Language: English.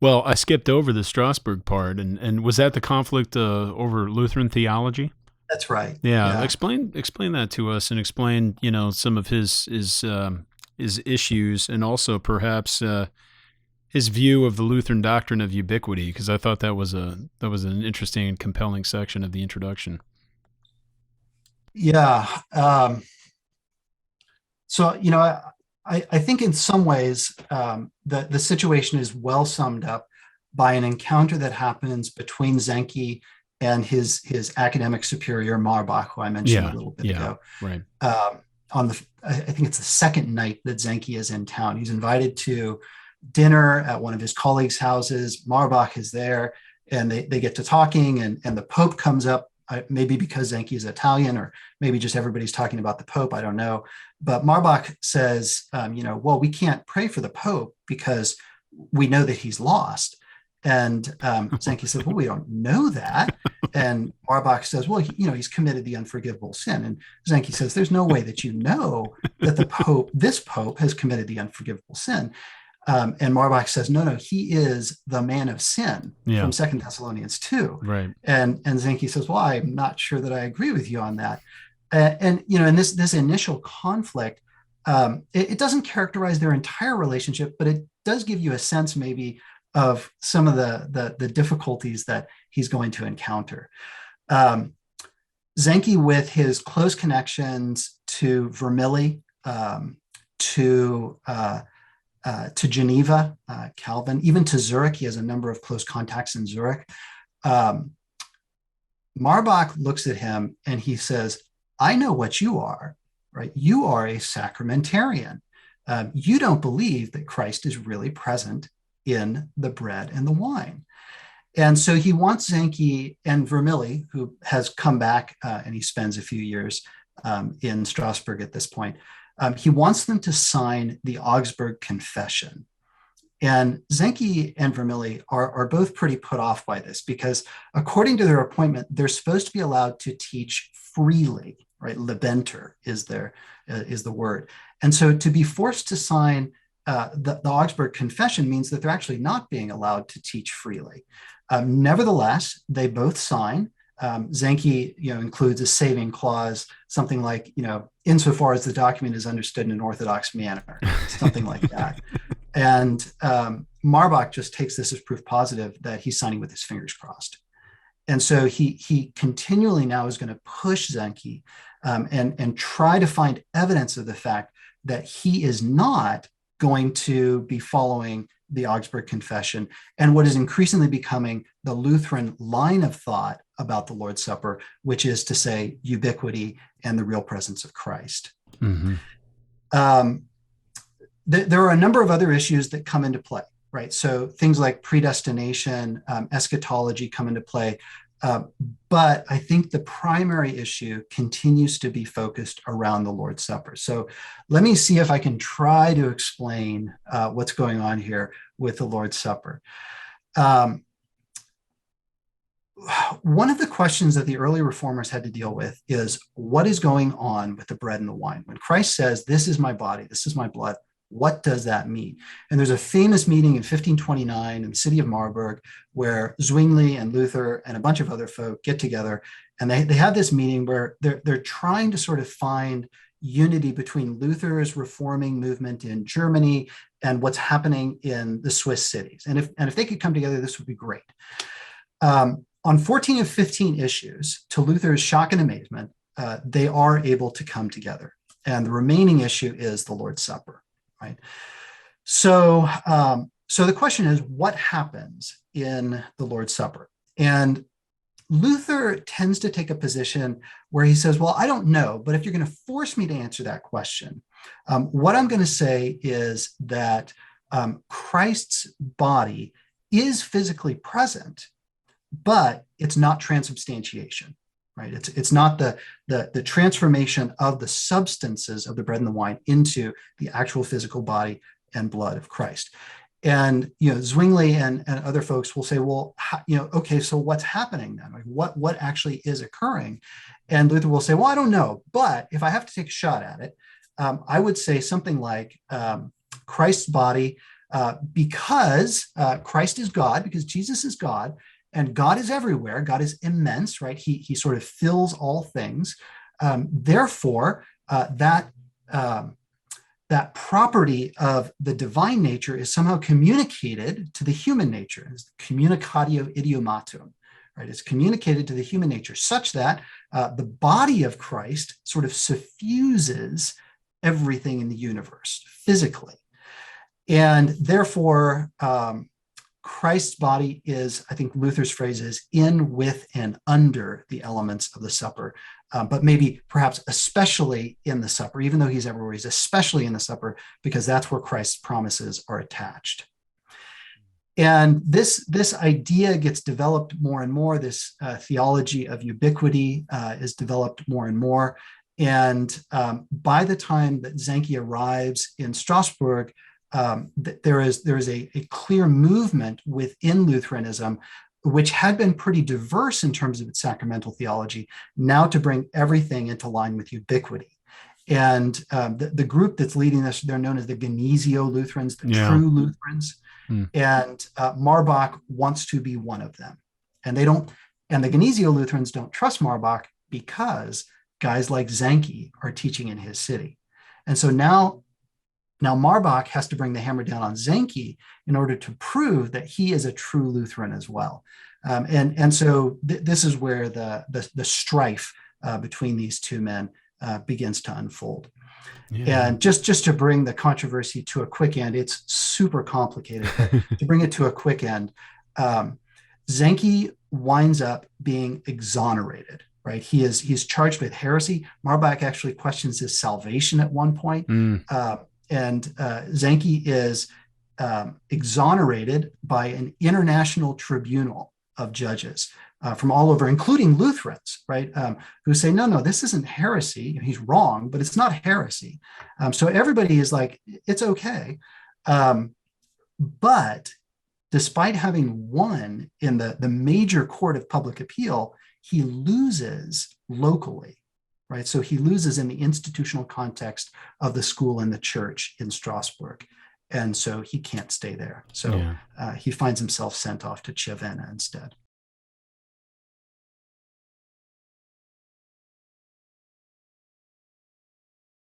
Well, I skipped over the Strasbourg part, and was that the conflict over Lutheran theology? That's right. Yeah, Yeah. explain that to us, and explain some of his issues, and also perhaps his view of the Lutheran doctrine of ubiquity, because I thought that was an interesting and compelling section of the introduction. Yeah. So, I think in some ways the situation is well summed up by an encounter that happens between Zenke and his academic superior Marbach, who I mentioned a Yeah, little bit yeah, ago. right. On the, I think it's the second night that Zenke is in town. He's invited to dinner at one of his colleagues' houses. Marbach is there, and they get to talking, and the Pope comes up. Maybe because Zenke is Italian, or maybe just everybody's talking about the Pope. I don't know. But Marbach says, well, we can't pray for the Pope because we know that he's lost. And Zenke says, well, we don't know that. And Marbach says, well, he's committed the unforgivable sin. And Zenke says, there's no way that you know that this Pope has committed the unforgivable sin. And Marbach says, no, he is the man of sin Yeah, from Second Thessalonians 2. right. And Zenke says, well, I'm not sure that I agree with you on that. In this initial conflict, it doesn't characterize their entire relationship, but it does give you a sense maybe of some of the difficulties that he's going to encounter. Um, Zenke, with his close connections to Vermilly, to to Geneva, Calvin, even to Zurich. He has a number of close contacts in Zurich. Um, Marbach looks at him and he says, I know what you are, right? You are a sacramentarian. You don't believe that Christ is really present in the bread and the wine. And so he wants Zenke and Vermilly, who has come back and he spends a few years in Strasbourg at this point. He wants them to sign the Augsburg Confession. And Zenke and Vermilly are both pretty put off by this because, according to their appointment, they're supposed to be allowed to teach freely, right? Lebenter is the word. And so to be forced to sign the Augsburg Confession means that they're actually not being allowed to teach freely. Nevertheless, they both sign. Zenke, includes a saving clause, something like, insofar as the document is understood in an orthodox manner, something like that. And Marbach just takes this as proof positive that he's signing with his fingers crossed. And so he continually now is going to push Zenke and try to find evidence of the fact that he is not going to be following the Augsburg Confession and what is increasingly becoming the Lutheran line of thought about the Lord's Supper, which is to say ubiquity and the real presence of Christ. Mm-hmm. Um, there are a number of other issues that come into play, right? So things like predestination, eschatology come into play. But I think the primary issue continues to be focused around the Lord's Supper. So let me see if I can try to explain what's going on here with the Lord's Supper. One of the questions that the early reformers had to deal with is what is going on with the bread and the wine? When Christ says, this is my body, this is my blood, what does that mean? And there's a famous meeting in 1529 in the city of Marburg where Zwingli and Luther and a bunch of other folk get together, and they have this meeting where they're trying to sort of find unity between Luther's reforming movement in Germany and what's happening in the Swiss cities. And if they could come together, this would be great. On 14 of 15 issues, to Luther's shock and amazement, they are able to come together. And the remaining issue is the Lord's Supper. Right. So the question is, what happens in the Lord's Supper? And Luther tends to take a position where he says, well, I don't know, but if you're going to force me to answer that question, what I'm going to say is that Christ's body is physically present, but it's not transubstantiation. Right? It's not the transformation of the substances of the bread and the wine into the actual physical body and blood of Christ. And Zwingli and other folks will say, well, okay, so what's happening then? Like what actually is occurring? And Luther will say, well, I don't know, but if I have to take a shot at it, I would say something like Christ's body because Christ is God, because Jesus is God, and God is everywhere. God is immense, right? He sort of fills all things. Therefore, that property of the divine nature is somehow communicated to the human nature. It's communicatio idiomatum, right? It's communicated to the human nature such that the body of Christ sort of suffuses everything in the universe physically. And therefore, Christ's body is, I think Luther's phrase is, in, with, and under the elements of the supper, but maybe perhaps especially in the supper, even though he's everywhere, he's especially in the supper because that's where Christ's promises are attached. And this idea gets developed more and more. This theology of ubiquity is developed more and more. And by the time that Zanchi arrives in Strasbourg, there is a clear movement within Lutheranism, which had been pretty diverse in terms of its sacramental theology, now to bring everything into line with ubiquity. And the group that's leading this, they're known as the Genesio Lutherans, the true Lutherans. And Marbach wants to be one of them. And the Genesio Lutherans don't trust Marbach because guys like Zanchi are teaching in his city. And so now Marbach has to bring the hammer down on Zanchi in order to prove that he is a true Lutheran as well. And so this is where the strife between these two men begins to unfold. Yeah. And just to bring the controversy to a quick end, it's super complicated, but to bring it to a quick end, Zanchi winds up being exonerated, right? He's charged with heresy. Marbach actually questions his salvation at one point. And Zanchi is exonerated by an international tribunal of judges from all over, including Lutherans, right? Who say, no, this isn't heresy. He's wrong, but it's not heresy. So everybody is like, it's okay. But despite having won in the major court of public appeal, he loses locally. Right, so he loses in the institutional context of the school and the church in Strasbourg, and so he can't stay there. So he finds himself sent off to Chiavenna instead.